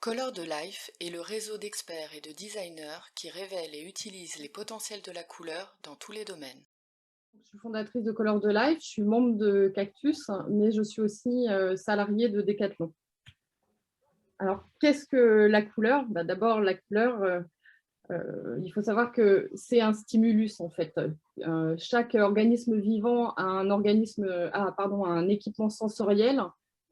Color de Life est le réseau d'experts et de designers qui révèlent et utilisent les potentiels de la couleur dans tous les domaines. Je suis fondatrice de Color de Life, je suis membre de Cactus, mais je suis aussi salariée de Decathlon. Alors, qu'est-ce que la couleur? D'abord, la couleur, il faut savoir que c'est un stimulus, en fait. Chaque organisme vivant a un équipement sensoriel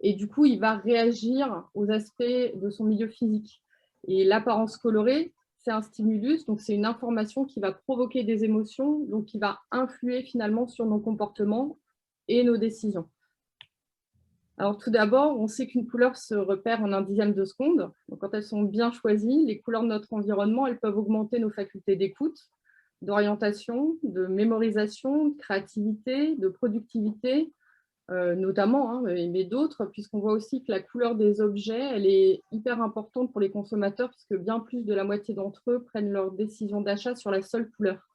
et du coup, il va réagir aux aspects de son milieu physique. Et l'apparence colorée, c'est un stimulus, donc c'est une information qui va provoquer des émotions, donc qui va influer finalement sur nos comportements et nos décisions. Alors tout d'abord, on sait qu'une couleur se repère en un dixième de seconde. Donc, quand elles sont bien choisies, les couleurs de notre environnement, elles peuvent augmenter nos facultés d'écoute, d'orientation, de mémorisation, de créativité, de productivité, notamment, mais d'autres, puisqu'on voit aussi que la couleur des objets, elle est hyper importante pour les consommateurs, puisque bien plus de la moitié d'entre eux prennent leur décision d'achat sur la seule couleur.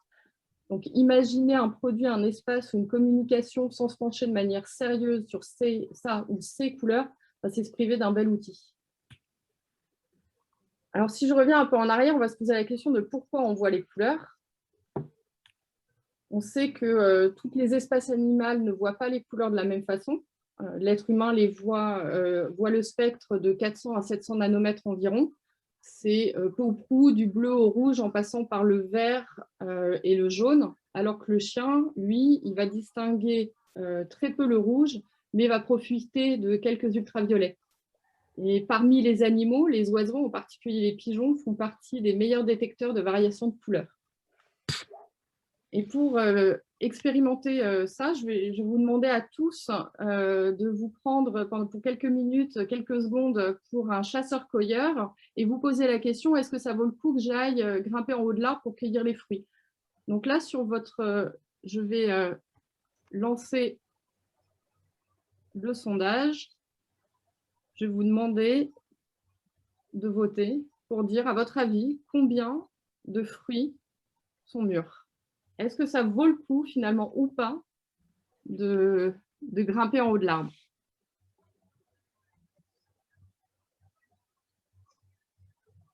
Donc, imaginer un produit, un espace ou une communication sans se pencher de manière sérieuse sur ça ou ces couleurs, c'est se priver d'un bel outil. Alors, si je reviens un peu en arrière, on va se poser la question de pourquoi on voit les couleurs. On sait que toutes les espèces animales ne voient pas les couleurs de la même façon. L'être humain les voit le spectre de 400 à 700 nanomètres environ. C'est peu ou prou du bleu au rouge en passant par le vert et le jaune, alors que le chien, lui, il va distinguer très peu le rouge, mais va profiter de quelques ultraviolets. Et parmi les animaux, les oiseaux, en particulier les pigeons, font partie des meilleurs détecteurs de variations de couleurs. Et pour expérimenter ça, je vais vous demander à tous de vous prendre pour quelques minutes, quelques secondes pour un chasseur-cueilleur et vous poser la question, est-ce que ça vaut le coup que j'aille grimper en haut de l'arbre pour cueillir les fruits? Donc là, je vais lancer le sondage. Je vais vous demander de voter pour dire, à votre avis, combien de fruits sont mûrs? Est-ce que ça vaut le coup, finalement, ou pas, de grimper en haut de l'arbre?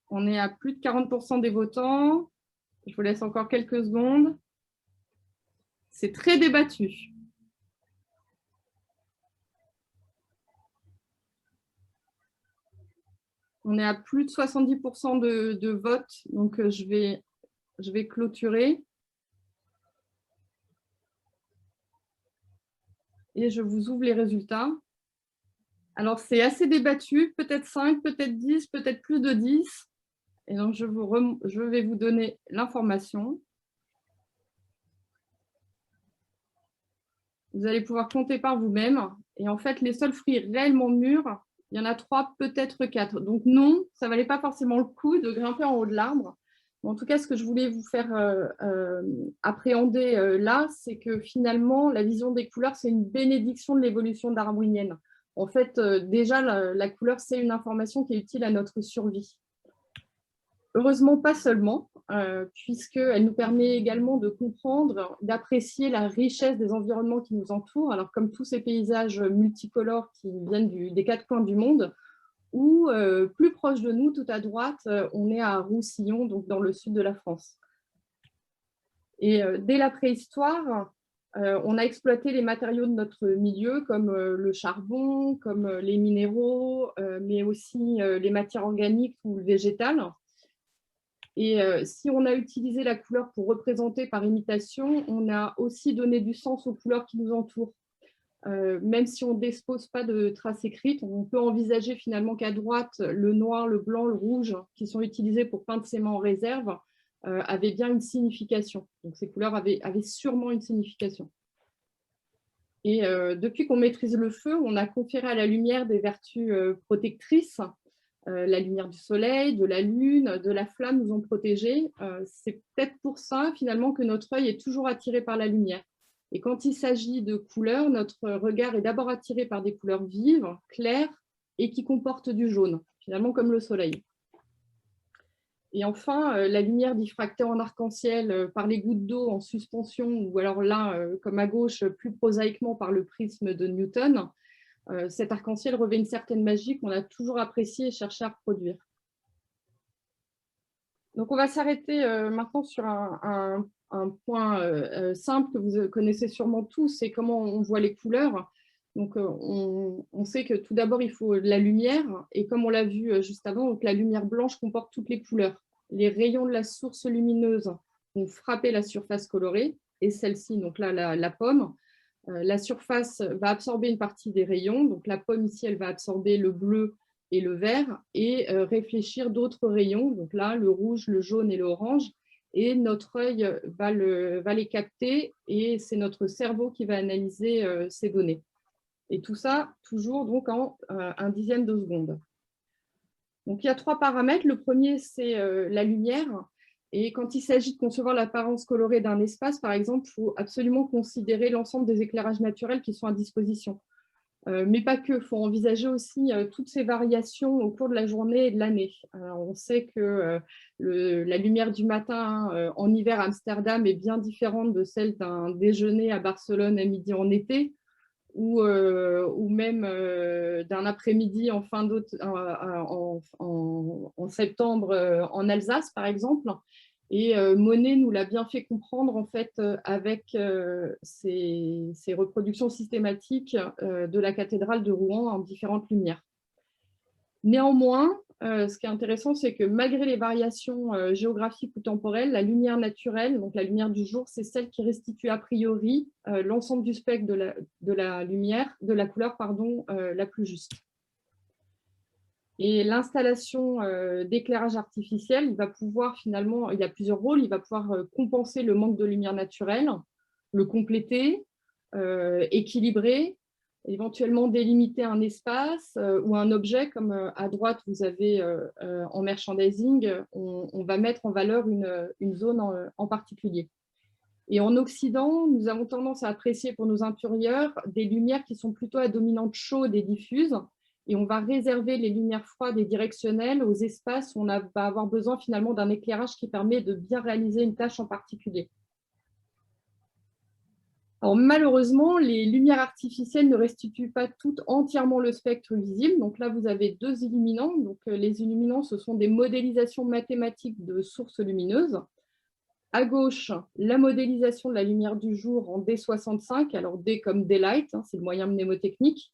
On est à plus de 40% des votants. Je vous laisse encore quelques secondes. C'est très débattu. On est à plus de 70% de votes, donc je vais clôturer. Et je vous ouvre les résultats. Alors, c'est assez débattu, peut-être 5, peut-être 10, peut-être plus de 10. Et donc, je vais vous donner l'information. Vous allez pouvoir compter par vous-même. Et en fait, les seuls fruits réellement mûrs, il y en a 3, peut-être 4. Donc non, ça ne valait pas forcément le coup de grimper en haut de l'arbre. En tout cas, ce que je voulais vous faire appréhender là, c'est que finalement, la vision des couleurs, c'est une bénédiction de l'évolution darwinienne. En fait, déjà, la couleur, c'est une information qui est utile à notre survie. Heureusement, pas seulement, puisqu'elle nous permet également de comprendre, d'apprécier la richesse des environnements qui nous entourent. Alors, comme tous ces paysages multicolores qui viennent des 4 coins du monde, ou plus proche de nous, tout à droite, on est à Roussillon, donc dans le sud de la France. Et dès la préhistoire, on a exploité les matériaux de notre milieu, comme le charbon, comme les minéraux, mais aussi les matières organiques ou végétales. Et si on a utilisé la couleur pour représenter par imitation, on a aussi donné du sens aux couleurs qui nous entourent. Même si on ne dispose pas de traces écrites, on peut envisager finalement qu'à droite, le noir, le blanc, le rouge, qui sont utilisés pour peindre ses mains en réserve, avaient bien une signification. Donc ces couleurs avaient sûrement une signification. Et depuis qu'on maîtrise le feu, on a conféré à la lumière des vertus protectrices. La lumière du soleil, de la lune, de la flamme nous ont protégés. C'est peut-être pour ça, finalement, que notre œil est toujours attiré par la lumière. Et quand il s'agit de couleurs, notre regard est d'abord attiré par des couleurs vives, claires et qui comportent du jaune, finalement comme le soleil. Et enfin, la lumière diffractée en arc-en-ciel par les gouttes d'eau en suspension, ou alors là, comme à gauche, plus prosaïquement par le prisme de Newton, cet arc-en-ciel revêt une certaine magie qu'on a toujours apprécié et cherché à reproduire. Donc, on va s'arrêter maintenant sur un point simple que vous connaissez sûrement tous, c'est comment on voit les couleurs. Donc, on sait que tout d'abord, il faut de la lumière. Et comme on l'a vu juste avant, donc, la lumière blanche comporte toutes les couleurs. Les rayons de la source lumineuse vont frapper la surface colorée, et celle-ci, donc là, la pomme. La surface va absorber une partie des rayons. Donc, la pomme ici, elle va absorber le bleu et le vert et réfléchir d'autres rayons. Donc là, le rouge, le jaune et l'orange. Et notre œil va les capter et c'est notre cerveau qui va analyser ces données. Et tout ça, toujours donc en un dixième de seconde. Donc, il y a 3 paramètres. Le premier, c'est la lumière. Et quand il s'agit de concevoir l'apparence colorée d'un espace, par exemple, il faut absolument considérer l'ensemble des éclairages naturels qui sont à disposition. Mais pas que, il faut envisager aussi toutes ces variations au cours de la journée et de l'année. On sait que la lumière du matin en hiver à Amsterdam est bien différente de celle d'un déjeuner à Barcelone à midi en été, ou même d'un après-midi en, en septembre en Alsace, par exemple. Et Monet nous l'a bien fait comprendre en fait avec ces reproductions systématiques de la cathédrale de Rouen en différentes lumières. Néanmoins, ce qui est intéressant, c'est que malgré les variations géographiques ou temporelles, la lumière naturelle, donc la lumière du jour, c'est celle qui restitue a priori l'ensemble du spectre de la lumière, de la couleur, pardon, la plus juste. Et l'installation d'éclairage artificiel, il va pouvoir finalement, il y a plusieurs rôles, il va pouvoir compenser le manque de lumière naturelle, le compléter, équilibrer, éventuellement délimiter un espace ou un objet, comme à droite, vous avez en merchandising, on va mettre en valeur une zone en particulier. Et en Occident, nous avons tendance à apprécier pour nos intérieurs des lumières qui sont plutôt à dominante chaude et diffuse, et on va réserver les lumières froides et directionnelles aux espaces où on va avoir besoin finalement d'un éclairage qui permet de bien réaliser une tâche en particulier. Alors, malheureusement, les lumières artificielles ne restituent pas toutes entièrement le spectre visible. Donc là, vous avez 2 illuminants. Donc, les illuminants, ce sont des modélisations mathématiques de sources lumineuses. À gauche, la modélisation de la lumière du jour en D65, alors D comme daylight, c'est le moyen mnémotechnique,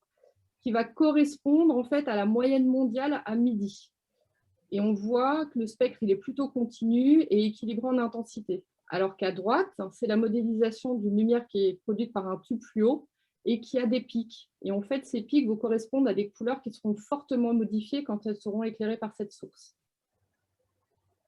qui va correspondre en fait à la moyenne mondiale à midi. Et on voit que le spectre il est plutôt continu et équilibré en intensité. Alors qu'à droite, c'est la modélisation d'une lumière qui est produite par un tube fluo et qui a des pics. Et en fait, ces pics vont correspondre à des couleurs qui seront fortement modifiées quand elles seront éclairées par cette source.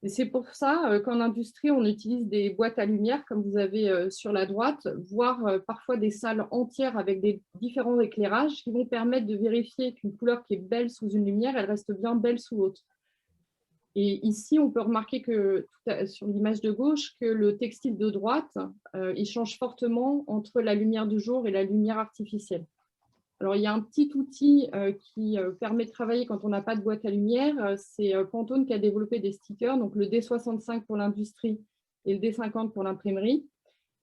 Et c'est pour ça qu'en industrie, on utilise des boîtes à lumière, comme vous avez sur la droite, voire parfois des salles entières avec des différents éclairages qui vont permettre de vérifier qu'une couleur qui est belle sous une lumière, elle reste bien belle sous l'autre. Et ici, on peut remarquer que sur l'image de gauche, que le textile de droite, il change fortement entre la lumière du jour et la lumière artificielle. Alors, il y a un petit outil qui permet de travailler quand on n'a pas de boîte à lumière. C'est Pantone qui a développé des stickers, donc le D65 pour l'industrie et le D50 pour l'imprimerie.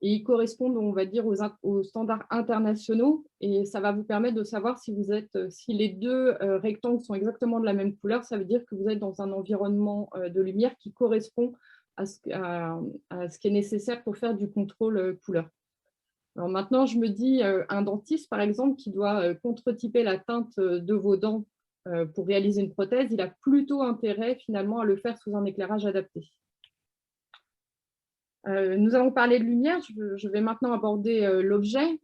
Et ils correspondent, on va dire, aux standards internationaux. Et ça va vous permettre de savoir si les deux rectangles sont exactement de la même couleur. Ça veut dire que vous êtes dans un environnement de lumière qui correspond à ce qui est nécessaire pour faire du contrôle couleur. Alors maintenant, je me dis, un dentiste, par exemple, qui doit contre-typer la teinte de vos dents pour réaliser une prothèse, il a plutôt intérêt finalement à le faire sous un éclairage adapté. Nous avons parlé de lumière, je vais maintenant aborder l'objet.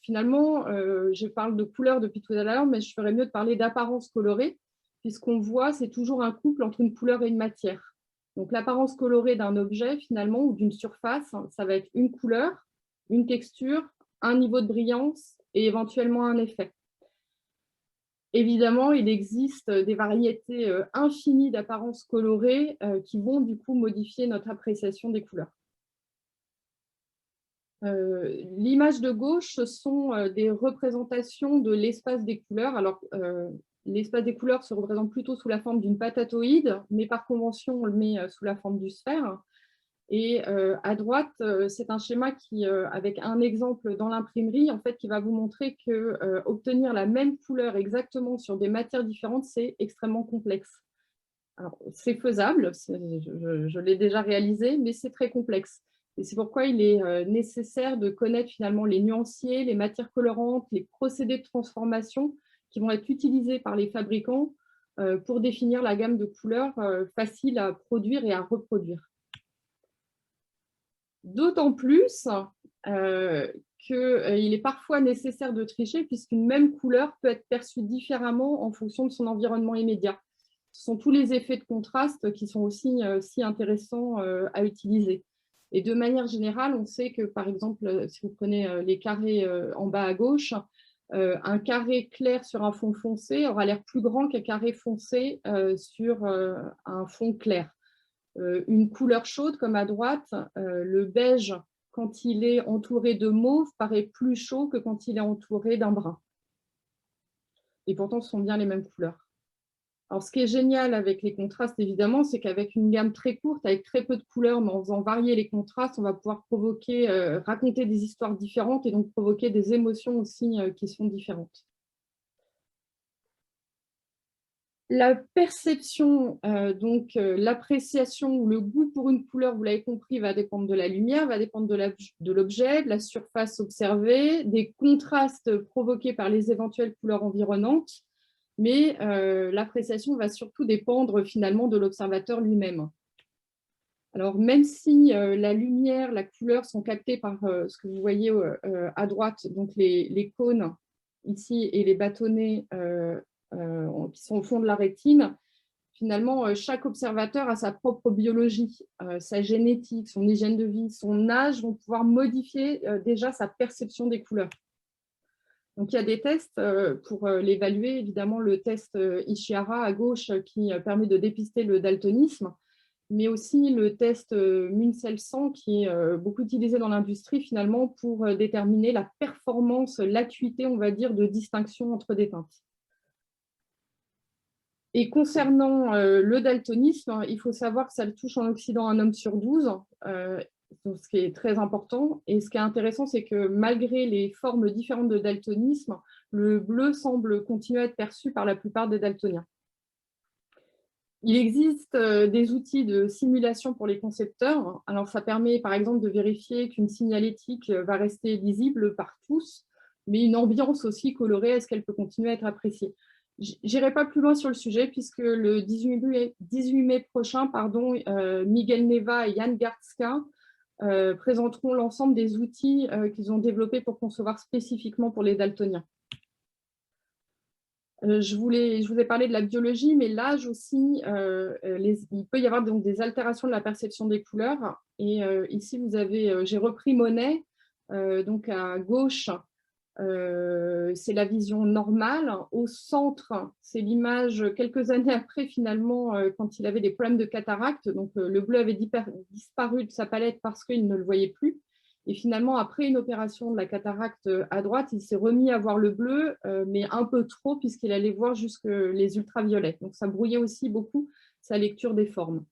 Finalement, je parle de couleur depuis tout à l'heure, mais je ferais mieux de parler d'apparence colorée, puisqu'on voit, c'est toujours un couple entre une couleur et une matière. Donc l'apparence colorée d'un objet, finalement, ou d'une surface, ça va être une couleur, une texture, un niveau de brillance et éventuellement un effet. Évidemment, il existe des variétés infinies d'apparences colorées qui vont du coup modifier notre appréciation des couleurs. L'image de gauche, ce sont des représentations de l'espace des couleurs. Alors, l'espace des couleurs se représente plutôt sous la forme d'une patatoïde, mais par convention, on le met sous la forme du sphère. Et à droite, c'est un schéma qui, avec un exemple dans l'imprimerie, en fait, qui va vous montrer que obtenir la même couleur exactement sur des matières différentes, c'est extrêmement complexe. Alors, c'est faisable, je l'ai déjà réalisé, mais c'est très complexe. Et c'est pourquoi il est nécessaire de connaître finalement les nuanciers, les matières colorantes, les procédés de transformation qui vont être utilisés par les fabricants pour définir la gamme de couleurs facile à produire et à reproduire. D'autant plus qu'il est parfois nécessaire de tricher puisqu'une même couleur peut être perçue différemment en fonction de son environnement immédiat. Ce sont tous les effets de contraste qui sont aussi si intéressants à utiliser. Et de manière générale, on sait que, par exemple, si vous prenez les carrés en bas à gauche, un carré clair sur un fond foncé aura l'air plus grand qu'un carré foncé sur un fond clair. Une couleur chaude comme à droite, le beige, quand il est entouré de mauve, paraît plus chaud que quand il est entouré d'un brun. Et pourtant, ce sont bien les mêmes couleurs. Alors, ce qui est génial avec les contrastes, évidemment, c'est qu'avec une gamme très courte, avec très peu de couleurs, mais en faisant varier les contrastes, on va pouvoir raconter des histoires différentes et donc provoquer des émotions aussi qui sont différentes. La perception, l'appréciation ou le goût pour une couleur, vous l'avez compris, va dépendre de la lumière, va dépendre de l'objet, de la surface observée, des contrastes provoqués par les éventuelles couleurs environnantes, mais l'appréciation va surtout dépendre finalement de l'observateur lui-même. Alors, même si la lumière, la couleur sont captées par ce que vous voyez à droite, donc les cônes ici et les bâtonnets qui sont au fond de la rétine, finalement, chaque observateur a sa propre biologie, sa génétique, son hygiène de vie, son âge vont pouvoir modifier déjà sa perception des couleurs. Donc, il y a des tests pour l'évaluer, évidemment, le test Ishihara à gauche qui permet de dépister le daltonisme, mais aussi le test Munsell-100 qui est beaucoup utilisé dans l'industrie finalement pour déterminer la performance, l'acuité, on va dire, de distinction entre des teintes. Et concernant le daltonisme, il faut savoir que ça le touche en Occident un homme sur 12, ce qui est très important. Et ce qui est intéressant, c'est que malgré les formes différentes de daltonisme, le bleu semble continuer à être perçu par la plupart des daltoniens. Il existe des outils de simulation pour les concepteurs. Alors, ça permet par exemple de vérifier qu'une signalétique va rester lisible par tous, mais une ambiance aussi colorée, est-ce qu'elle peut continuer à être appréciée? J'irai pas plus loin sur le sujet puisque le 18 mai prochain, Miguel Neva et Jan Gartzka présenteront l'ensemble des outils qu'ils ont développés pour concevoir spécifiquement pour les daltoniens. Je vous ai parlé de la biologie, mais l'âge aussi, il peut y avoir donc des altérations de la perception des couleurs. Et ici, j'ai repris Monet, donc à gauche, c'est la vision normale. Au centre, c'est l'image quelques années après, finalement, quand il avait des problèmes de cataracte. Donc, le bleu avait disparu de sa palette parce qu'il ne le voyait plus. Et finalement, après une opération de la cataracte à droite, il s'est remis à voir le bleu, mais un peu trop, puisqu'il allait voir jusque les ultraviolets. Donc, ça brouillait aussi beaucoup sa lecture des formes.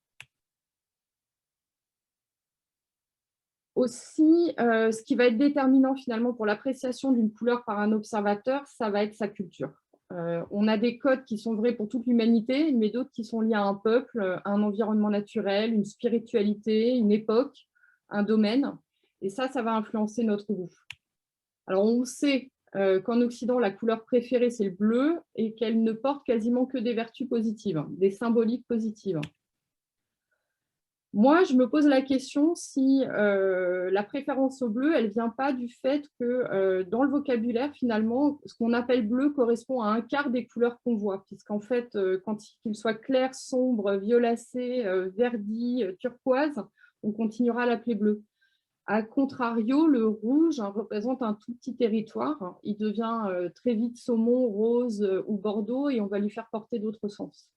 Aussi, ce qui va être déterminant finalement pour l'appréciation d'une couleur par un observateur, ça va être sa culture. On a des codes qui sont vrais pour toute l'humanité, mais d'autres qui sont liés à un peuple, un environnement naturel, une spiritualité, une époque, un domaine. Et ça va influencer notre goût. Alors, on sait qu'en Occident, la couleur préférée, c'est le bleu et qu'elle ne porte quasiment que des vertus positives, des symboliques positives. Moi, je me pose la question si la préférence au bleu, elle ne vient pas du fait que dans le vocabulaire, finalement, ce qu'on appelle bleu correspond à un quart des couleurs qu'on voit, puisqu'en fait, quand il soit clair, sombre, violacé, verdi, turquoise, on continuera à l'appeler bleu. A contrario, le rouge représente un tout petit territoire. Il devient très vite saumon, rose ou bordeaux et on va lui faire porter d'autres sens.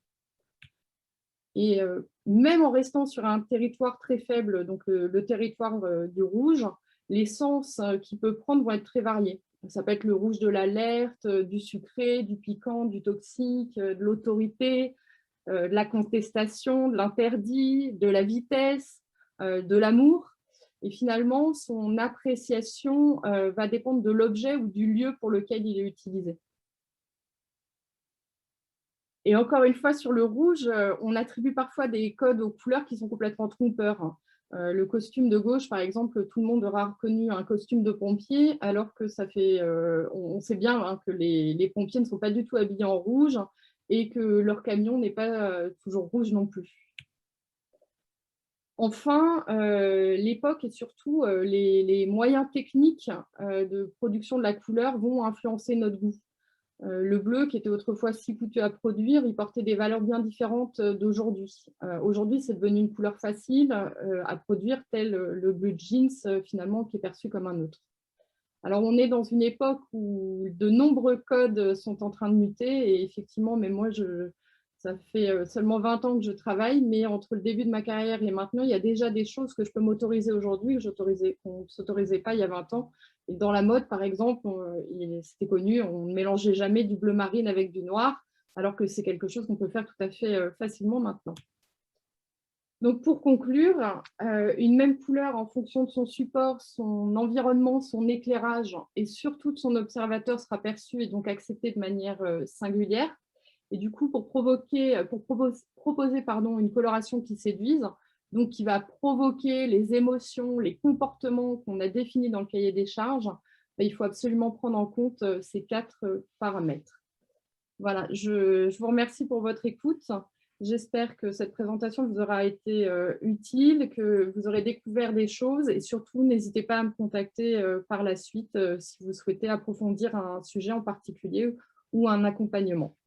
Et même en restant sur un territoire très faible, donc le territoire du rouge, les sens qu'il peut prendre vont être très variés. Ça peut être le rouge de l'alerte, du sucré, du piquant, du toxique, de l'autorité, de la contestation, de l'interdit, de la vitesse, de l'amour. Et finalement, son appréciation va dépendre de l'objet ou du lieu pour lequel il est utilisé. Et encore une fois, sur le rouge, on attribue parfois des codes aux couleurs qui sont complètement trompeurs, hein. Le costume de gauche, par exemple, tout le monde aura reconnu un costume de pompier, alors que ça fait, on sait bien, hein, que les pompiers ne sont pas du tout habillés en rouge et que leur camion n'est pas toujours rouge non plus. Enfin, l'époque et surtout les moyens techniques de production de la couleur vont influencer notre goût. Le bleu, qui était autrefois si coûteux à produire, il portait des valeurs bien différentes d'aujourd'hui. Aujourd'hui, c'est devenu une couleur facile à produire, tel le bleu jeans, finalement, qui est perçu comme un autre. Alors, on est dans une époque où de nombreux codes sont en train de muter et effectivement, mais moi, ça fait seulement 20 ans que je travaille, mais entre le début de ma carrière et maintenant, il y a déjà des choses que je peux m'autoriser aujourd'hui qu'on ne s'autorisait pas il y a 20 ans. Et dans la mode, par exemple, c'était connu, on ne mélangeait jamais du bleu marine avec du noir, alors que c'est quelque chose qu'on peut faire tout à fait facilement maintenant. Donc pour conclure, une même couleur en fonction de son support, son environnement, son éclairage et surtout de son observateur sera perçue et donc acceptée de manière singulière. Et du coup, pour proposer une coloration qui séduise, donc qui va provoquer les émotions, les comportements qu'on a définis dans le cahier des charges, il faut absolument prendre en compte ces 4 paramètres. Voilà, je vous remercie pour votre écoute. J'espère que cette présentation vous aura été utile, que vous aurez découvert des choses et surtout, n'hésitez pas à me contacter par la suite si vous souhaitez approfondir un sujet en particulier ou un accompagnement.